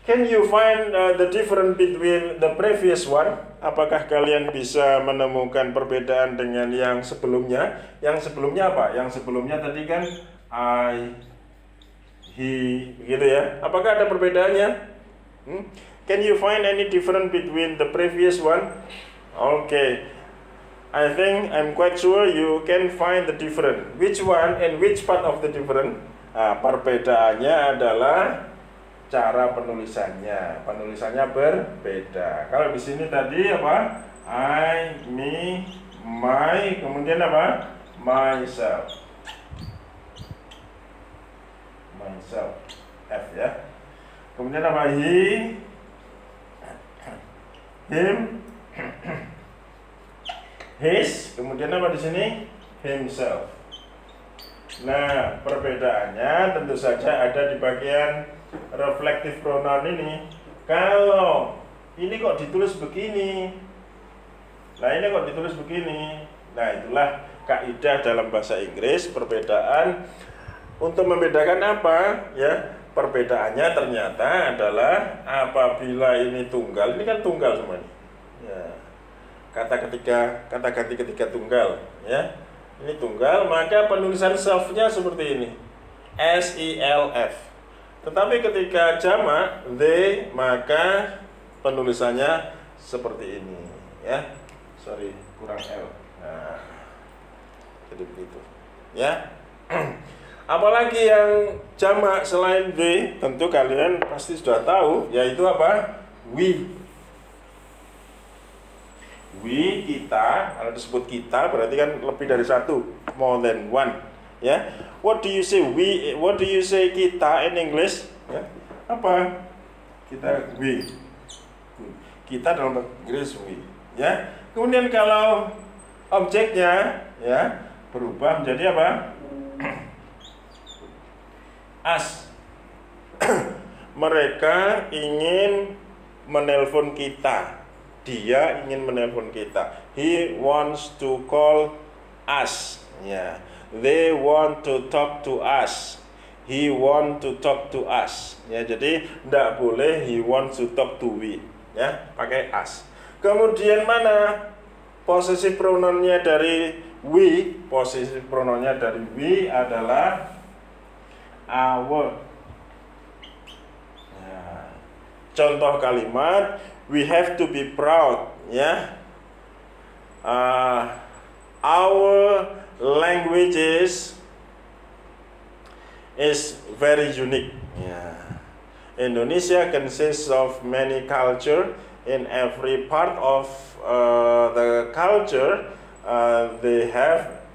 can you find the difference between the previous one? Apakah kalian bisa menemukan perbedaan dengan yang sebelumnya? Yang sebelumnya apa? Yang sebelumnya tadi kan I, he, begitu ya. Apakah ada perbedaannya? Can you find any difference between the previous one? Okay, I think I'm quite sure you can find the difference. Which one and which part of the difference? Nah, perbedaannya adalah cara penulisannya. Penulisannya berbeda. Kalau di sini tadi apa? I, me, my, kemudian apa? Myself. Myself. F ya. Kemudian apa? He, him, his. Kemudian apa di sini? Himself. Nah, perbedaannya tentu saja ada di bagian reflective pronoun ini. Kalau ini kok ditulis begini, nah ini kok ditulis begini. Nah, itulah kaidah dalam bahasa Inggris. Perbedaan untuk membedakan apa, ya? Perbedaannya ternyata adalah apabila ini tunggal, ini kan tunggal semuanya. Ya. Kata ganti ketiga tunggal, ya. Ini tunggal, maka penulisan self-nya seperti ini. S-I-L-F. Tetapi ketika jamak they, maka penulisannya seperti ini, ya. Sorry, kurang L. Nah, jadi begitu, ya. Apalagi yang jamak selain they, tentu kalian pasti sudah tahu, yaitu apa? We. We, kita. Kalau disebut kita berarti kan lebih dari satu, more than one, ya. What do you say we? What do you say kita in English? Ya. Apa? Kita we. Kita dalam Inggris we, ya. Kemudian kalau objeknya, ya, berubah menjadi apa? Us. Mereka ingin menelpon kita. Dia ingin menelpon kita. He wants to call us. Ya. They want to talk to us. He want to talk to us. Ya, jadi tidak boleh he wants to talk to we. Ya, pakai us. Kemudian mana possessive pronounnya dari we? Possessive pronounnya dari we adalah our. Ya. Contoh kalimat, we have to be proud, ya. Our languages is very unique. Ya. Indonesia consists of many culture. In every part of the culture, they have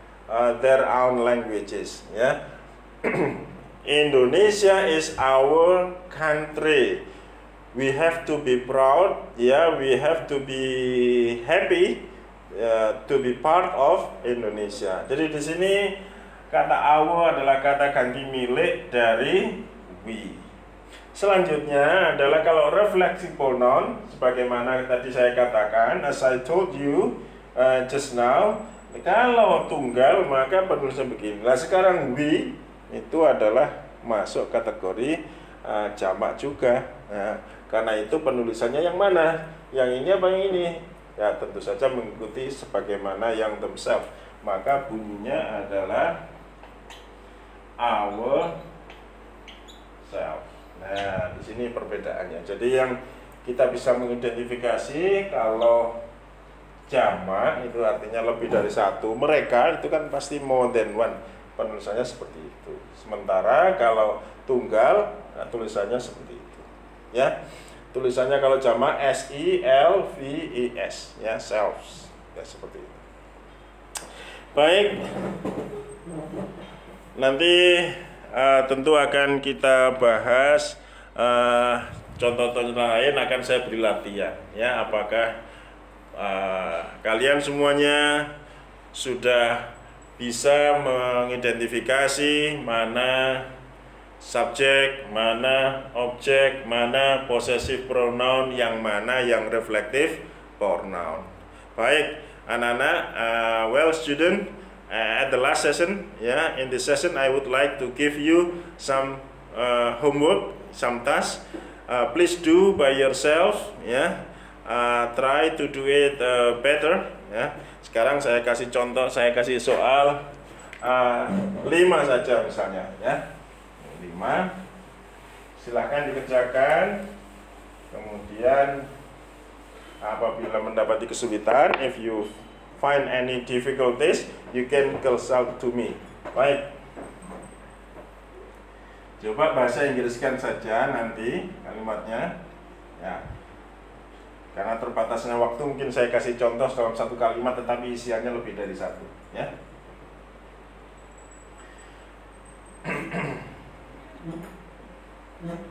their own languages. Ya. Indonesia is our country. We have to be proud, yeah, we have to be happy to be part of Indonesia. Jadi di sini kata our adalah kata ganti milik dari we. Selanjutnya adalah kalau reflexive pronoun, sebagaimana tadi saya katakan, as I told you just now, kalau tunggal maka penulisan begini. Nah, sekarang we itu adalah masuk kategori jamak juga. Nah, karena itu penulisannya yang mana? Yang ini apa yang ini? Ya, tentu saja mengikuti sebagaimana yang themselves. Maka bunyinya adalah our self. Nah, di sini perbedaannya. Jadi yang kita bisa mengidentifikasi kalau jamak itu artinya lebih dari satu. Mereka itu kan pasti more than one. Penulisannya seperti itu. Sementara kalau tunggal, nah, tulisannya seperti itu. Ya. tulisannya kalau jamak selves, ya, selves, ya seperti itu. Baik, nanti tentu akan kita bahas contoh-contoh lain, akan saya beri latihan, ya. Apakah kalian semuanya sudah bisa mengidentifikasi mana subjek, mana objek, mana possessive pronoun, yang mana yang reflective pronoun. Baik, anak-anak, well student, at the last session, in this session I would like to give you some homework, some tasks. Please do by yourself, try to do it better, ya. Sekarang saya kasih contoh, saya kasih soal 5 saja misalnya, ya. 5, silahkan dikerjakan. Kemudian apabila mendapati kesulitan, if you find any difficulties, you can consult to me. Baik, coba bahasa Inggriskan saja nanti kalimatnya, ya. Karena terbatasnya waktu, mungkin saya kasih contoh dalam satu kalimat, tetapi isiannya lebih dari satu, ya. Nah,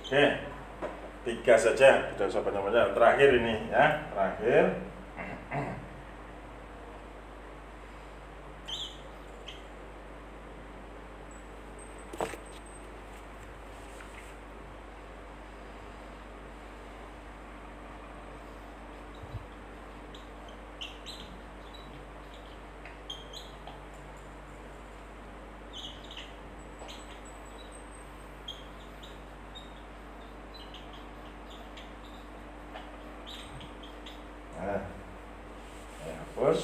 oke, 3 saja, tidak usah banyak-banyak. Terakhir ini, ya, terakhir. Nah, saya hapus.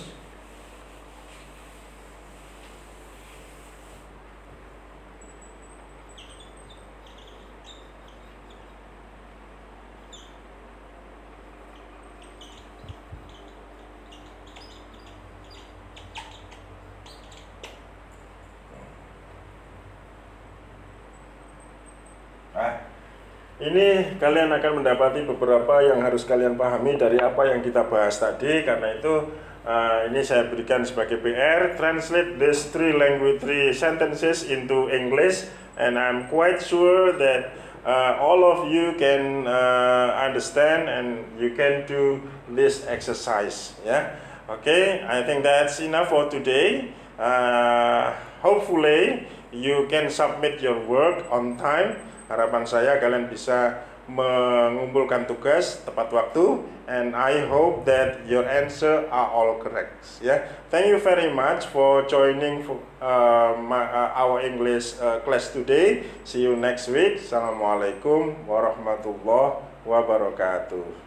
Ini kalian akan mendapati beberapa yang harus kalian pahami dari apa yang kita bahas tadi. Karena itu ini saya berikan sebagai PR, translate these 3 sentences into English, and I'm quite sure that all of you can understand and you can do this exercise, ya. Okay, I think that's enough for today. Hopefully you can submit your work on time. Harapan saya kalian bisa mengumpulkan tugas tepat waktu, and I hope that your answer are all correct. Yeah, thank you very much for joining our English class today. See you next week. Assalamualaikum warahmatullahi wabarakatuh.